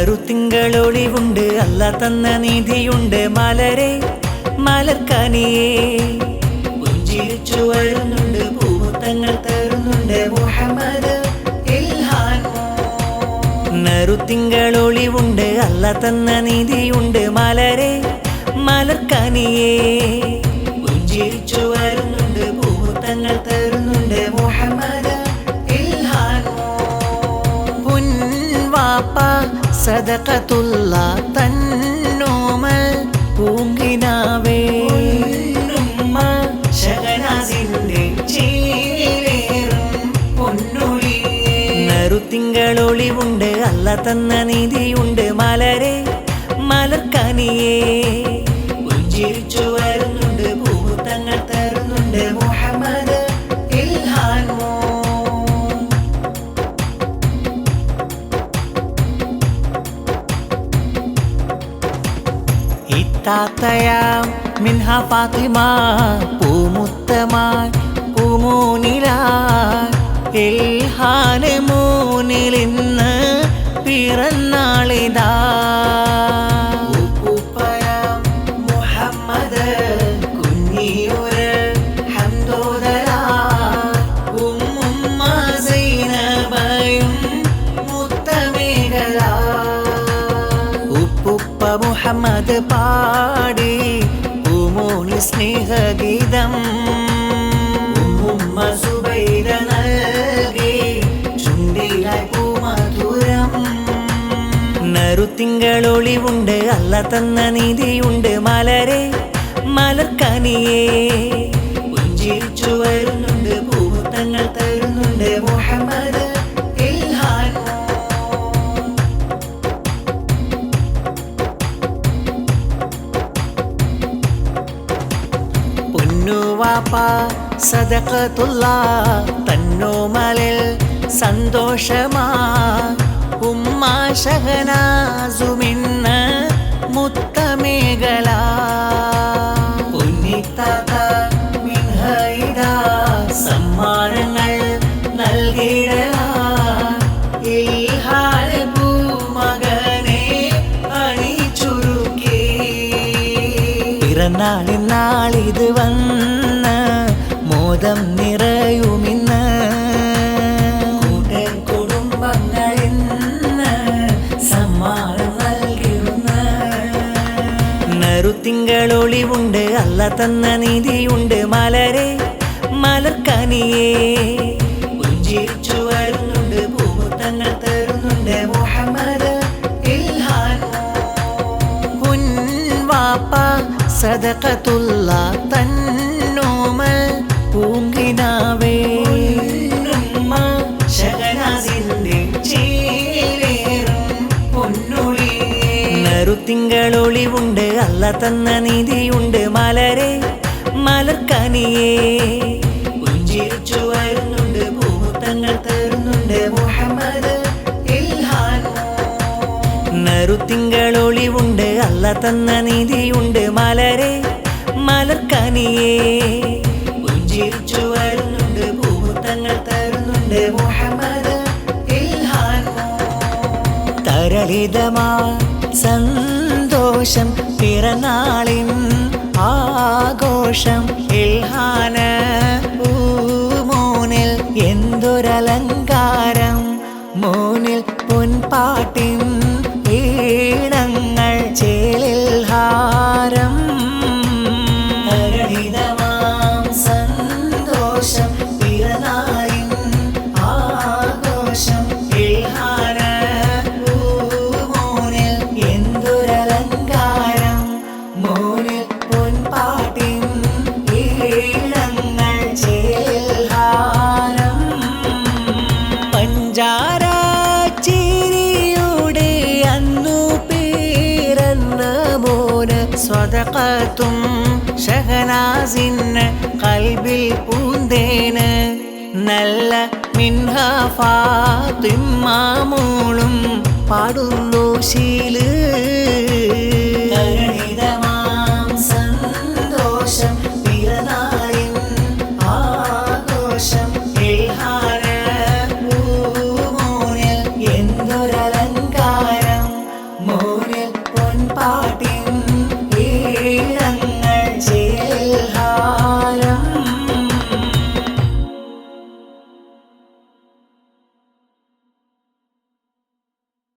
നറുത്തിങ്കളൊളിവുണ്ട് അല്ല തന്ന നിധിയുണ്ട് മലരെ മലർക്കനിയേ പുഞ്ചിരിച്ചു വരുന്നുണ്ട് പൂമുത്തങ്ങൾ തരുന്നുണ്ട് മുഹമ്മദ് ഇൽഹാൻ നറുത്തിങ്കളൊളിവുണ്ട് അല്ല തന്ന നിധിയുണ്ട് മലരെ മലർക്കനിയേ പുഞ്ചിരിച്ചു വരുന്നുണ്ട് പൂമുത്തങ്ങൾ തരുന്നുണ്ട് മുഹമ്മദ് ഇൽഹാൻ പൊൻവാപ്പ സദഖത്തുള്ള തന്നോമൽ പൂങ്കിനാവേ ശഹനാസിന്റെ ചേലേറും പൊന്നൊളി നറുത്തിങ്കളൊളിവുണ്ട് അല്ല തന്ന നിധിയുണ്ട് മലരെ മലർക്കനിയേ പുഞ്ചിരിച്ചു വരുന്നുണ്ട് പൂമുത്തങ്ങൾ തരുന്നുണ്ട് മുഹമ്മദ് ഇൽഹാൻ ഇത്താത്തയാം മിൻഹ ഫാത്തിമ പൂമുത്തമാൻ പൂമൂനിലാൻ ഇൽഹാന് മൂന്നിലിന്ന് പിറന്നാളിതാ മുഹമ്മദ് കുഞ്ഞിയൊരു ഹംദോദരാ ഉമ്മുമ്മ സൈനബയും മുത്തമേഖല ഉപ്പുപ്പ മുഹമ്മദ് പാടി ഉമോനി സ്നേഹഗീതം ഉമ്മുമ്മ സുബൈദ നൽകി ചുണ്ടിലായി പൂമധുരം നറുത്തിങ്കളൊളിവുണ്ട് അല്ല തന്ന നിധിയുണ്ട് മലരെ മലർക്കനിയേ പുഞ്ചിരിച്ചു വരുന്നുണ്ട് പൂമുത്തങ്ങൾ തരുന്നുണ്ട് മുഹമ്മദ് ഇൽഹാൻ പൊന്നുവാപ്പ സദഖത്തുള്ള തന്നോമലിൽ സന്തോഷമാ ഉമ്മ ശഹനാസുമിന്ന് മുത്തമേഖല പൊന്നിത്താത്ത മിൻഹൈദാ സമ്മാനങ്ങൾ നൽകിടലാ ഇൽഹാൻ പൂമകനെ അണിച്ചുരുക്കി പിറന്നാളിനാളിത് വന്ന് മോദം നിറയുമിന്ന് കൂട്ടൻ കുടുംബങ്ങളിന്ന് സമ്മാനം നൽകിടുന്ന നറുത്തിങ്കളൊളിവുണ്ട് അല്ല തന്ന നിധിയുണ്ട് മലരെ മലർക്കനിയേ പുഞ്ചിരിച്ചു വരുന്നുണ്ട് പൂമുത്തങ്ങൾ തരുന്നുണ്ട് മുഹമ്മദ് ഇൽഹാൻ പൊൻവാപ്പ സദഖത്തുള്ള തന്നോമൽ പൂങ്കിനാവേ ശഹനാസിന്റെ ചേലേറും പൊന്നൊളി നറുത്തിങ്കളൊളിവുണ്ട് അല്ല തന്ന നിധിയുണ്ട് മലരെ മലർക്കനിയേ പുഞ്ചിരിച്ചു വരുന്നുണ്ട് പൂമുത്തങ്ങൾ തരുന്നുണ്ട് മുഹമ്മദ് ഇൽഹാൻ നറുത്തിങ്കളൊളിവുണ്ട് അല്ല തന്ന നിധിയുണ്ട് മലരെ മലർക്കനിയേ പുഞ്ചിരിച്ചു വരുന്നുണ്ട് പൂമുത്തങ്ങൾ തരുന്നുണ്ട് മുഹമ്മദ് ഇൽഹാൻ തരളിതമാ സന്തോഷം പിറന്നാളിൻ ആഘോഷം ഇൽഹാന് പൂമോനിൽ എന്തൊരലങ്കാരം മോനിൽ പൊൻപാട്ടിൻ ഈണങ്ങൾ ചേലിൽ ഹാരം തരളിതമാം സന്തോഷം പിറന്നാളിൻ ആഘോഷം ഇൽഹാന് പൂമോനിൽ എന്തൊരലങ്കാരം മോനിൽ പൊൻപാട്ടിൻ ഈണങ്ങൾ ചേലിൽ ഹാരം പഞ്ചാര ചിരിയുടെ അന്നു പിറന്ന മോന് സ്വദഖത്തും ഷഹനാസിന് കൽബിൽ പൂന്തേന് നല്ല മിൻഹ ഫാത്തിമ മോളും പാടുന്നു ശീല് തരളിതമാം സന്തോഷം പിറന്നാളിൻ ആഘോഷം ഇൽഹാന് പൂമോനിൽ എന്തൊരലങ്കാരം പാട്ടിൻ